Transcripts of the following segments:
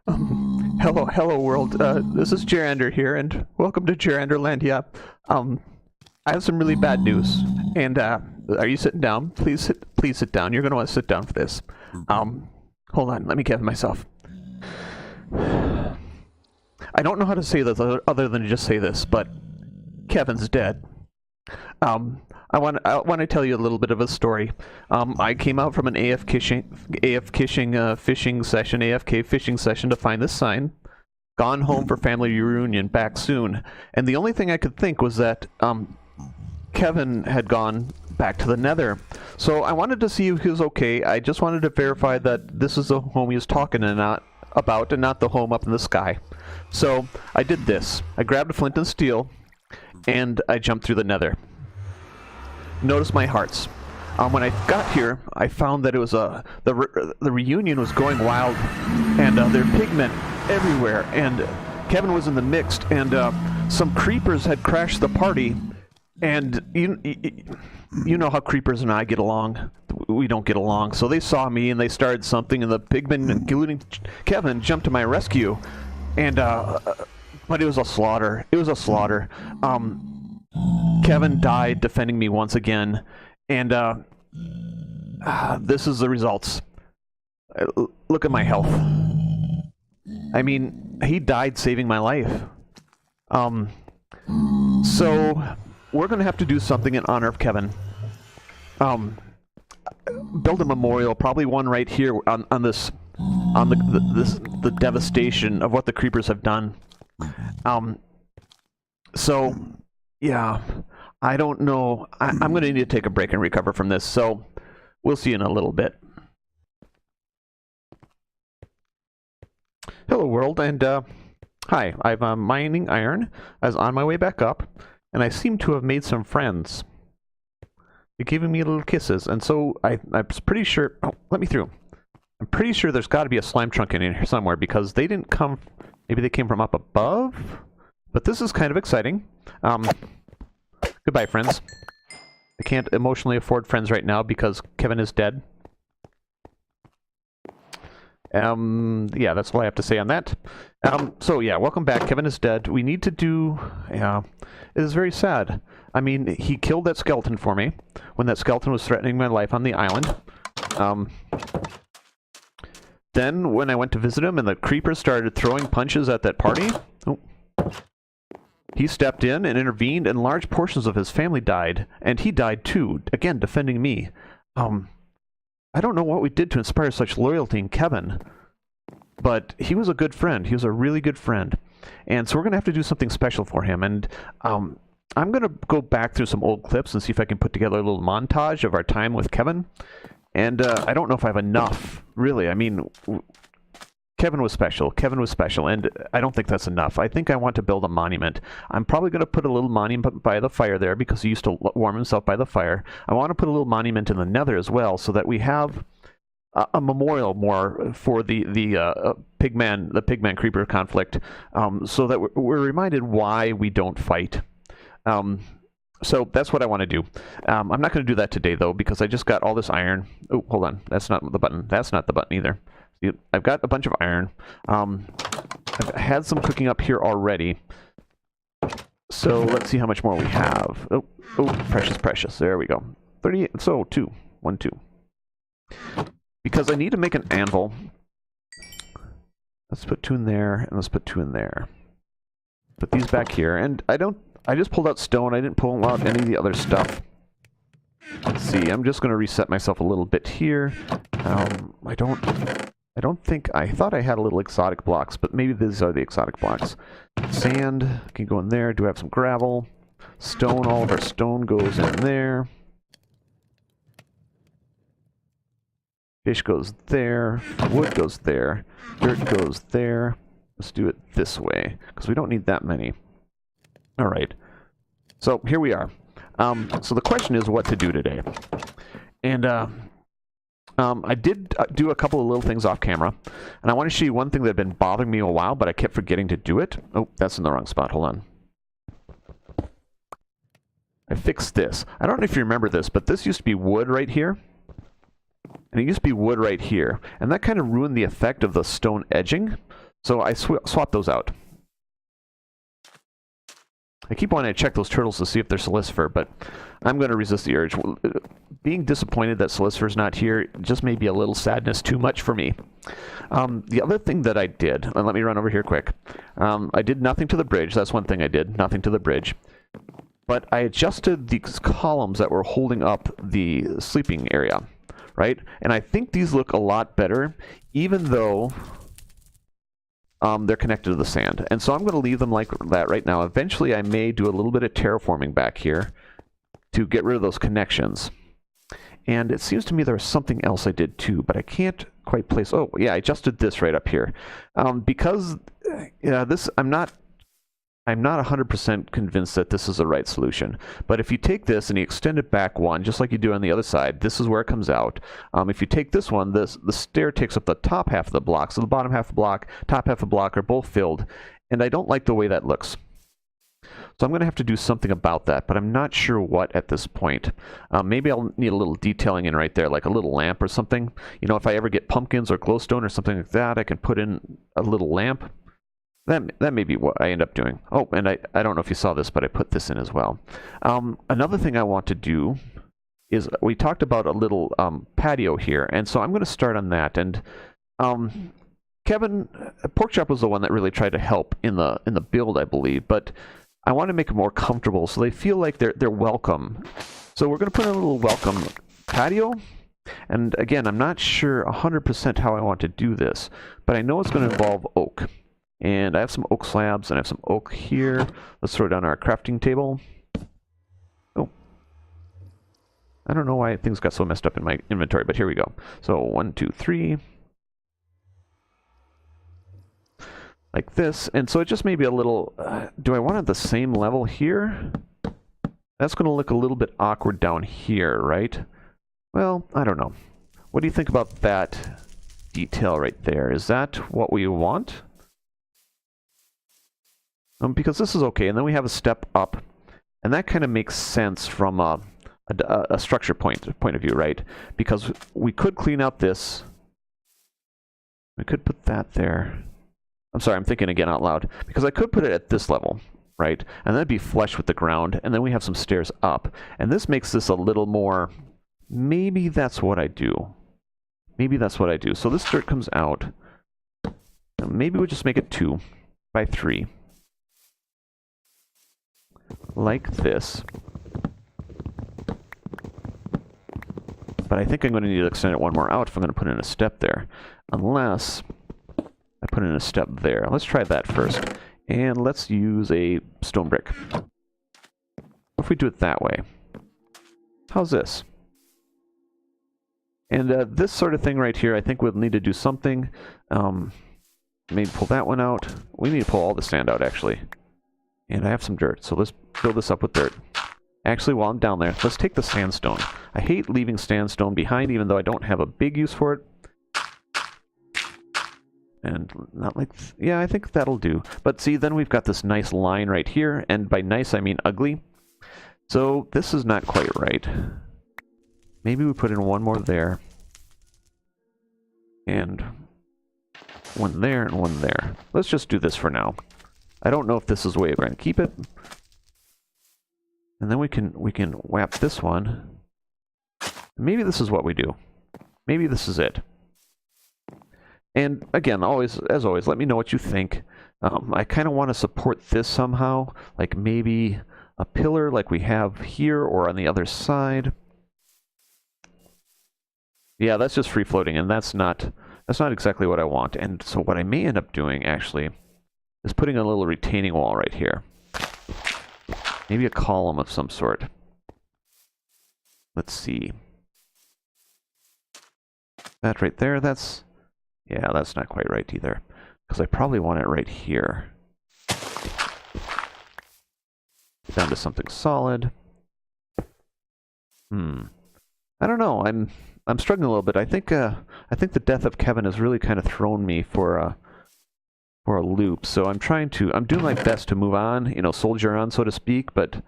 Hello world. This is Jerander here, and welcome to Jeranderlandia. I have some really bad news. And are you sitting down? Please sit down. You're gonna want to sit down for this. Hold on. Let me gather myself. I don't know how to say this other than to just say this, but Kevin's dead. I want to tell you a little bit of a story. I came out from an AFK fishing session to find this sign. Gone home for family reunion, back soon. And the only thing I could think was that Kevin had gone back to the Nether. So I wanted to see if he was okay. I just wanted to verify that this is the home he was talking and not the home up in the sky. So I did this. I grabbed a flint and steel, and I jumped through the Nether. Notice my hearts. When I got here, I found that it was the reunion was going wild, and there were pigmen everywhere, and Kevin was in the mix, and some creepers had crashed the party, and you know how creepers and I get along. We don't get along. So they saw me, and they started something, and the pigmen, including Kevin, jumped to my rescue, and but it was a slaughter. It was a slaughter. Kevin died defending me once again, and this is the results. Look at my health. I mean, he died saving my life. So we're gonna have to do something in honor of Kevin. Build a memorial, probably one right here on the devastation of what the creepers have done. So. Yeah, I don't know. I'm going to need to take a break and recover from this, so we'll see you in a little bit. Hello, world, and hi. I'm mining iron. I was on my way back up, and I seem to have made some friends. They're giving me little kisses, and so I was pretty sure... Oh, let me through. I'm pretty sure there's got to be a slime trunk in here somewhere, because they didn't come... Maybe they came from up above? But this is kind of exciting. Goodbye, friends. I can't emotionally afford friends right now because Kevin is dead. Yeah, that's all I have to say on that. So yeah, welcome back. Kevin is dead. We need to do... Yeah, it is very sad. I mean, he killed that skeleton for me when that skeleton was threatening my life on the island. Then, when I went to visit him and the creepers started throwing punches at that party... Oh. He stepped in and intervened, and large portions of his family died, and he died too, again defending me. I don't know what we did to inspire such loyalty in Kevin, but he was a good friend. He was a really good friend, and so we're going to have to do something special for him, and I'm going to go back through some old clips and see if I can put together a little montage of our time with Kevin, and I don't know if I have enough, really. I mean... Kevin was special. Kevin was special, and I don't think that's enough. I think I want to build a monument. I'm probably going to put a little monument by the fire there because he used to warm himself by the fire. I want to put a little monument in the Nether as well, so that we have a memorial more for the pigman creeper conflict, so that we're reminded why we don't fight. So that's what I want to do. I'm not going to do that today though because I just got all this iron. Oh, hold on. That's not the button. That's not the button either. I've got a bunch of iron. I've had some cooking up here already. So let's see how much more we have. Oh, precious. There we go. 38. So 2. 1, 2. Because I need to make an anvil. Let's put 2 in there, and let's put 2 in there. Put these back here, and I just pulled out stone. I didn't pull out any of the other stuff. Let's see. I'm just going to reset myself a little bit here. I don't think... I thought I had a little exotic blocks, but maybe these are the exotic blocks. Sand can go in there. Do I have some gravel? Stone. All of our stone goes in there. Fish goes there. Wood goes there. Dirt goes there. Let's do it this way, because we don't need that many. All right. So here we are. So the question is what to do today. And I did do a couple of little things off camera. And I want to show you one thing that had been bothering me a while, but I kept forgetting to do it. Oh, that's in the wrong spot. Hold on. I fixed this. I don't know if you remember this, but this used to be wood right here. And it used to be wood right here. And that kind of ruined the effect of the stone edging. So I swapped those out. I keep wanting to check those turtles to see if they're Silicifer, but I'm going to resist the urge. Being disappointed that Silicifer's not here just may be a little sadness too much for me. The other thing that I did, and let me run over here quick. I did nothing to the bridge. That's one thing I did, nothing to the bridge. But I adjusted these columns that were holding up the sleeping area, right? And I think these look a lot better, even though they're connected to the sand. And so I'm going to leave them like that right now. Eventually I may do a little bit of terraforming back here to get rid of those connections. And it seems to me there was something else I did too, but I can't quite place... Oh, yeah, I adjusted this right up here. Because this, I'm not 100% convinced that this is the right solution. But if you take this and you extend it back one, just like you do on the other side, this is where it comes out. If you take this one, the stair takes up the top half of the block, so the bottom half of the block, top half of the block are both filled. And I don't like the way that looks. So I'm going to have to do something about that, but I'm not sure what at this point. Maybe I'll need a little detailing in right there, like a little lamp or something. You know, if I ever get pumpkins or glowstone or something like that, I can put in a little lamp. That may be what I end up doing. Oh, and I don't know if you saw this, but I put this in as well. Another thing I want to do is, we talked about a little patio here, and so I'm going to start on that. And Kevin, Porkchop was the one that really tried to help in the build, I believe, but I want to make it more comfortable so they feel like they're welcome. So we're going to put in a little welcome patio. And again, I'm not sure 100% how I want to do this, but I know it's going to involve oak. And I have some oak slabs, and I have some oak here. Let's throw down our crafting table. Oh. I don't know why things got so messed up in my inventory, but here we go. So 1, 2, 3. Like this. And so it just may be a little... do I want it the same level here? That's going to look a little bit awkward down here, right? Well, I don't know. What do you think about that detail right there? Is that what we want? Because this is okay, and then we have a step up, and that kind of makes sense from a structure point of view, right? Because we could clean out this. We could put that there. I'm sorry, I'm thinking again out loud. Because I could put it at this level, right? And that'd be flush with the ground, and then we have some stairs up. And this makes this a little more... Maybe that's what I do. Maybe that's what I do. So this dirt comes out. Maybe we'll just make it 2 by 3. Like this. But I think I'm going to need to extend it one more out if I'm going to put in a step there. Unless I put in a step there. Let's try that first. And let's use a stone brick. What if we do it that way? How's this? And this sort of thing right here, I think we'll need to do something. Maybe pull that one out. We need to pull all the sand out, actually. And I have some dirt, so let's fill this up with dirt. Actually, while I'm down there, let's take the sandstone. I hate leaving sandstone behind, even though I don't have a big use for it. And not like... yeah, I think that'll do. But see, then we've got this nice line right here, and by nice, I mean ugly. So this is not quite right. Maybe we put in one more there. And one there, and one there. Let's just do this for now. I don't know if this is the way we're going to keep it. And then we can wrap this one. Maybe this is what we do. Maybe this is it. And again, as always, let me know what you think. I kind of want to support this somehow, like maybe a pillar like we have here or on the other side. Yeah, that's just free floating, and that's not exactly what I want. And so what I may end up doing actually is putting a little retaining wall right here. Maybe a column of some sort. Let's see. That right there, that's... yeah, that's not quite right either. Because I probably want it right here. Down to something solid. I don't know. I'm struggling a little bit. I think the death of Kevin has really kind of thrown me for a loop. So I'm doing my best to move on, you know, soldier on, so to speak. But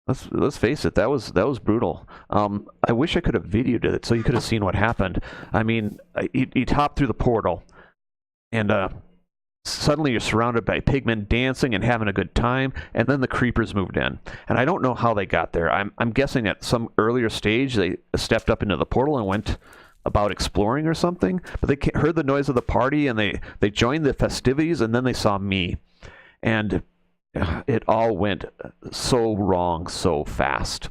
let's face it, that was brutal. I wish I could have videoed it so you could have seen what happened. I mean, he hopped through the portal, and suddenly you're surrounded by pigmen dancing and having a good time, and then the creepers moved in. And I don't know how they got there. I'm guessing at some earlier stage they stepped up into the portal and went about exploring or something, but they heard the noise of the party and they joined the festivities, and then they saw me. And it all went so wrong so fast.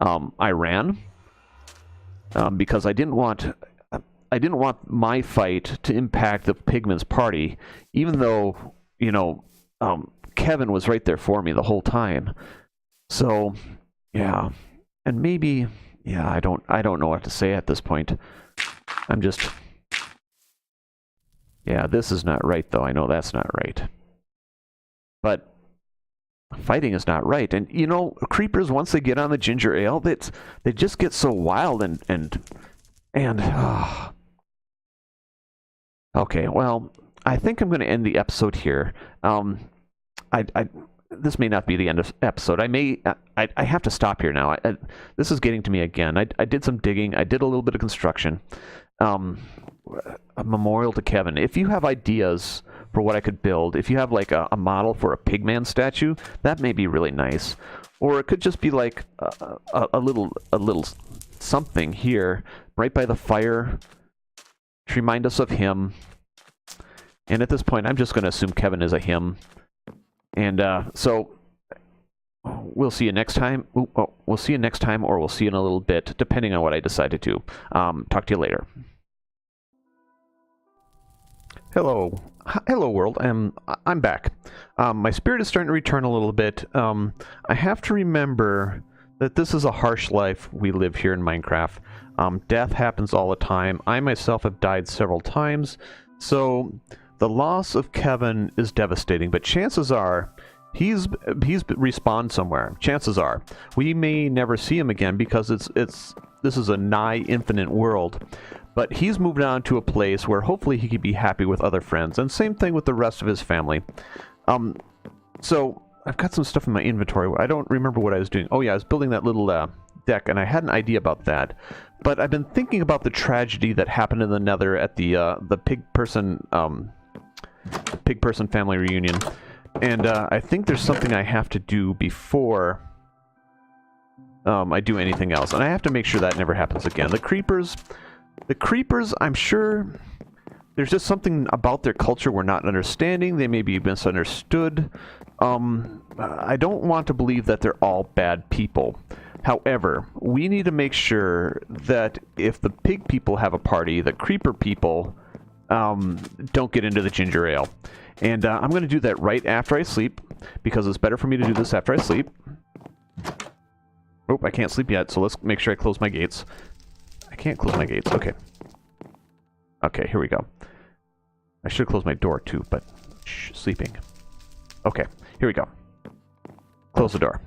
I ran because I didn't want my fight to impact the pigmen's party, even though, you know, Kevin was right there for me the whole time. So, yeah. And maybe, yeah, I don't know what to say at this point. I'm just... Yeah, this is not right, though. I know that's not right. But fighting is not right. And, you know, creepers, once they get on the ginger ale, they just get so wild and okay, well, I think I'm going to end the episode here. This may not be the end of the episode. I have to stop here now. This is getting to me again. I did some digging. I did a little bit of construction. A memorial to Kevin. If you have ideas for what I could build, if you have like a model for a pigman statue, that may be really nice. Or it could just be like a little something here, right by the fire, to remind us of him. And at this point, I'm just going to assume Kevin is a him. And so we'll see you next time. We'll see you next time, or we'll see you in a little bit, depending on what I decide to do. Talk to you later. Hello world. I'm back. My spirit is starting to return a little bit. I have to remember that this is a harsh life we live here in Minecraft. Death happens all the time. I myself have died several times, so the loss of Kevin is devastating, but chances are he's respawned somewhere. Chances are we may never see him again, because this is a nigh infinite world. But he's moved on to a place where hopefully he could be happy with other friends, and same thing with the rest of his family. So I've got some stuff in my inventory. I don't remember what I was doing. Oh yeah, I was building that little deck, and I had an idea about that. But I've been thinking about the tragedy that happened in the Nether at the pig person family reunion, and I think there's something I have to do before I do anything else, and I have to make sure that never happens again. The creepers, I'm sure there's just something about their culture we're not understanding. They may be misunderstood. I don't want to believe that they're all bad people. However, we need to make sure that if the pig people have a party, the creeper people don't get into the ginger ale. And I'm going to do that right after I sleep, because it's better for me to do this after I sleep. Oh, I can't sleep yet, so let's make sure I close my gates. I can't close my gates. Okay. Okay, here we go. I should close my door too, but shh, sleeping. Okay, here we go. Close the door.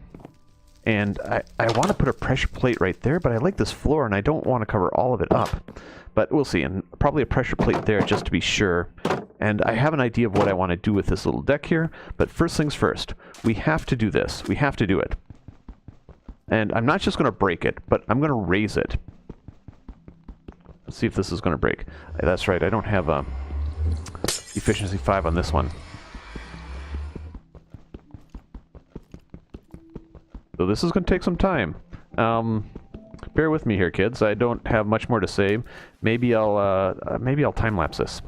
And I want to put a pressure plate right there, but I like this floor and I don't want to cover all of it up. But we'll see, and probably a pressure plate there just to be sure. And I have an idea of what I want to do with this little deck here, but first things first, we have to do this. We have to do it. And I'm not just going to break it, but I'm going to raise it. Let's see if this is going to break. That's right, I don't have efficiency 5 on this one. So this is going to take some time. Bear with me here, kids. I don't have much more to say. Maybe I'll time-lapse this.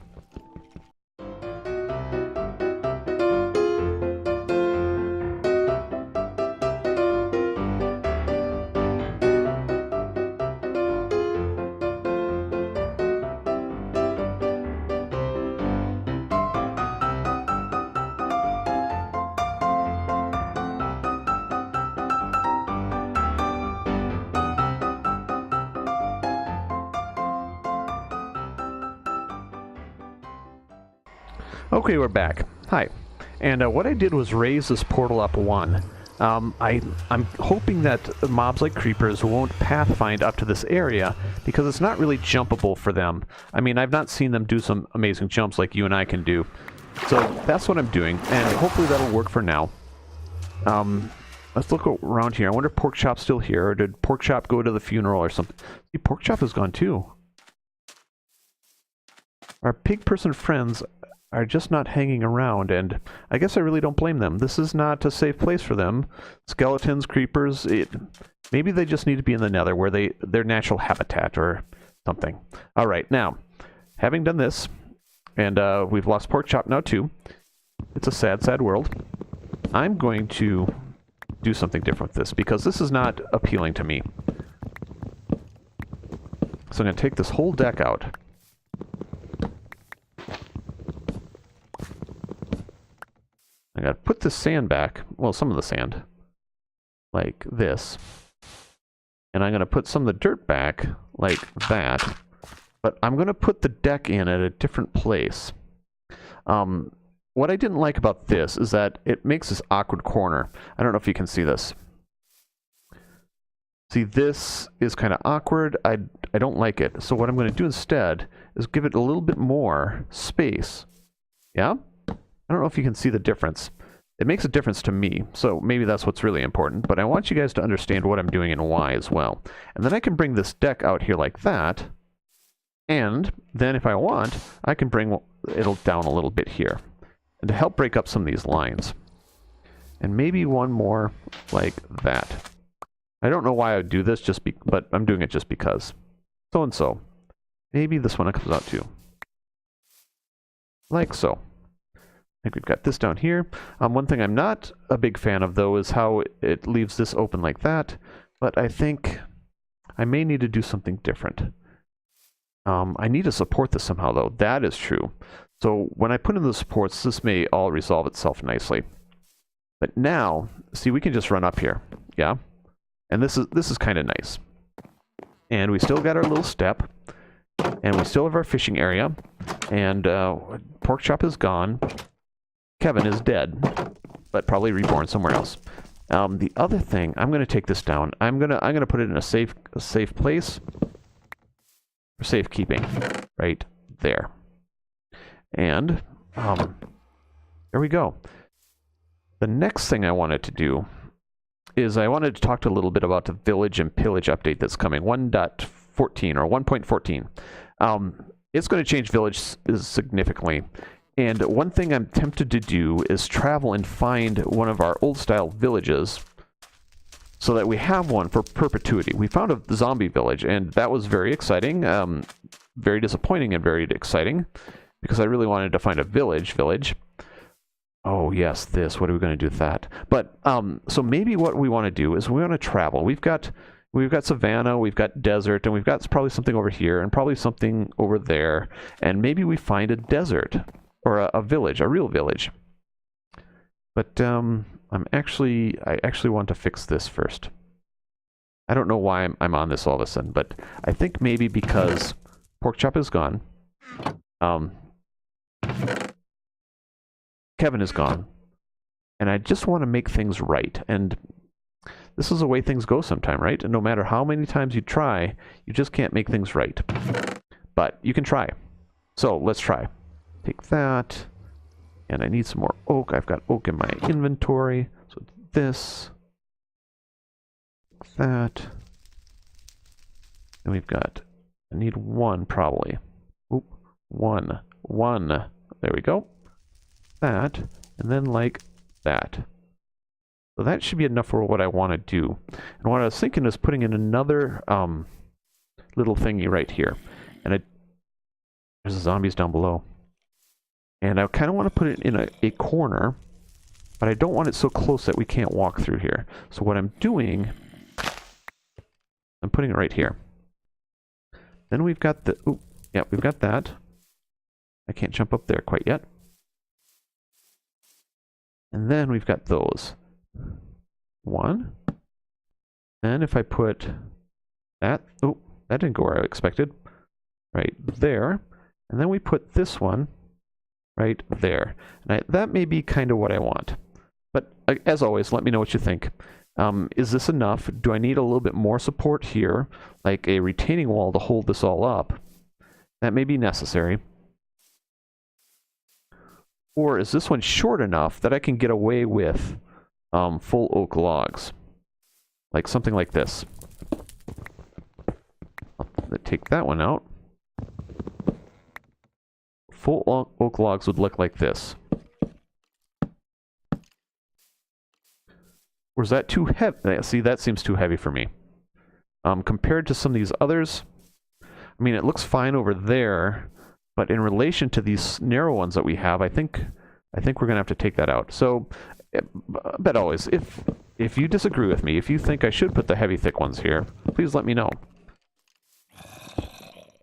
Okay, we're back. Hi. And what I did was raise this portal up 1. I'm hoping that mobs like creepers won't pathfind up to this area, because it's not really jumpable for them. I mean, I've not seen them do some amazing jumps like you and I can do. So that's what I'm doing, and hopefully that'll work for now. Let's look around here. I wonder if Porkchop's still here, or did Porkchop go to the funeral or something? See, Porkchop is gone too. Our pig person friends are just not hanging around, and I guess I really don't blame them. This is not a safe place for them. Skeletons, creepers, maybe they just need to be in the nether where their natural habitat or something. Alright, now, having done this, and we've lost pork chop now too. It's a sad, sad world. I'm going to do something different with this, because this is not appealing to me. So I'm going to take this whole deck out. I got to put the sand back, well, some of the sand, like this. And I'm going to put some of the dirt back, like that. But I'm going to put the deck in at a different place. What I didn't like about this is that it makes this awkward corner. I don't know if you can see this. See, this is kind of awkward. I don't like it. So what I'm going to do instead is give it a little bit more space. Yeah? I don't know if you can see the difference. It makes a difference to me, so maybe that's what's really important. But I want you guys to understand what I'm doing and why as well. And then I can bring this deck out here like that. And then if I want, I can bring it down a little bit here. And to help break up some of these lines. And maybe one more like that. I don't know why I would do this, but I'm doing it just because. So and so. Maybe this one comes out too. Like so. I think we've got this down here. One thing I'm not a big fan of, though, is how it leaves this open like that. But I think I may need to do something different. I need to support this somehow, though. That is true. So when I put in the supports, this may all resolve itself nicely. But now, see, we can just run up here. Yeah? And this is kind of nice. And we still got our little step. And we still have our fishing area. And pork chop is gone. Kevin is dead, but probably reborn somewhere else. The other thing, I'm going to take this down. I'm gonna put it in a safe place for safekeeping, right there. And there we go. The next thing I wanted to do is I wanted to talk a little bit about the village and pillage update that's coming, 1.14 or 1.14. It's going to change village significantly. And one thing I'm tempted to do is travel and find one of our old-style villages so that we have one for perpetuity. We found a zombie village, and that was very exciting, very disappointing and very exciting, because I really wanted to find a village. Oh, yes, this. What are we going to do with that? But, so maybe what we want to do is we want to travel. We've got savanna, we've got desert, and we've got probably something over here, and probably something over there, and maybe we find a desert. Or a village, a real village. But I actually want to fix this first. I don't know why I'm on this all of a sudden, but I think maybe because pork chop is gone. Kevin is gone. And I just want to make things right. And this is the way things go sometime, right? And no matter how many times you try, you just can't make things right. But you can try. So let's try. Take that, and I need some more oak. I've got oak in my inventory, so this, that, and we've got, I need one probably. Oop, one, there we go. That, and then like that. So that should be enough for what I want to do. And what I was thinking is putting in another little thingy right here. And there's zombies down below. And I kind of want to put it in a corner, but I don't want it so close that we can't walk through here. So what I'm doing, I'm putting it right here. Then we've got the, oh, yeah, we've got that. I can't jump up there quite yet. And then we've got those. One. Then if I put that, oh, that didn't go where I expected. Right there. And then we put this one right there. And that may be kind of what I want. But as always, let me know what you think. Is this enough? Do I need a little bit more support here, like a retaining wall to hold this all up? That may be necessary. Or is this one short enough that I can get away with full oak logs? Like something like this. I'll take that one out. full oak logs would look like this. Or is that too heavy? See, that seems too heavy for me. Compared to some of these others, I mean, it looks fine over there, but in relation to these narrow ones that we have, I think we're going to have to take that out. So, but always, if you disagree with me, if you think I should put the heavy, thick ones here, please let me know.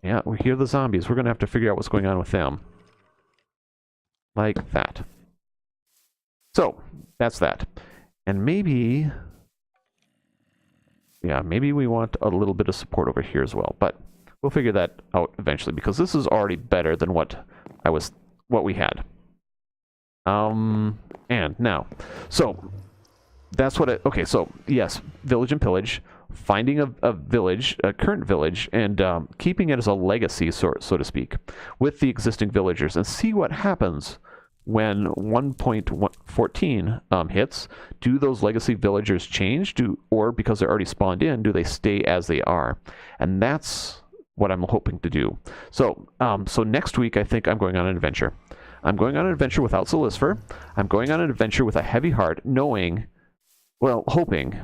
Yeah, we hear the zombies. We're going to have to figure out what's going on with them. Like that. So, that's that. And maybe... yeah, maybe we want a little bit of support over here as well. But we'll figure that out eventually, because this is already better than what we had. And now... so, that's what okay, so, yes, village and pillage. Finding a village, a current village, and keeping it as a legacy, so to speak, with the existing villagers, and see what happens when 1.14 hits. Do those legacy villagers change? Or because they're already spawned in, do they stay as they are? And that's what I'm hoping to do. So, so next week, I think I'm going on an adventure. I'm going on an adventure without Solisfer. I'm going on an adventure with a heavy heart, knowing, well, hoping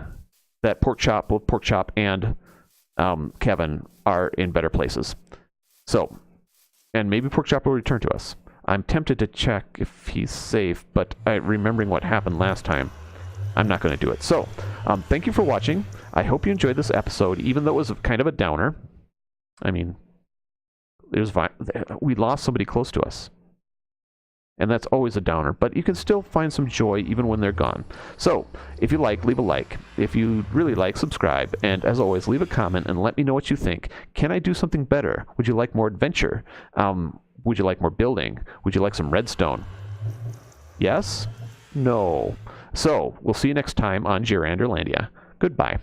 that both Pork Chop and Kevin are in better places. So, and maybe Pork Chop will return to us. I'm tempted to check if he's safe, but remembering what happened last time, I'm not going to do it. So, thank you for watching. I hope you enjoyed this episode, even though it was kind of a downer. I mean, we lost somebody close to us. And that's always a downer, but you can still find some joy even when they're gone. So, if you like, leave a like. If you really like, subscribe. And as always, leave a comment and let me know what you think. Can I do something better? Would you like more adventure? Would you like more building? Would you like some redstone? Yes? No. So, we'll see you next time on Jeranderlandia. Goodbye.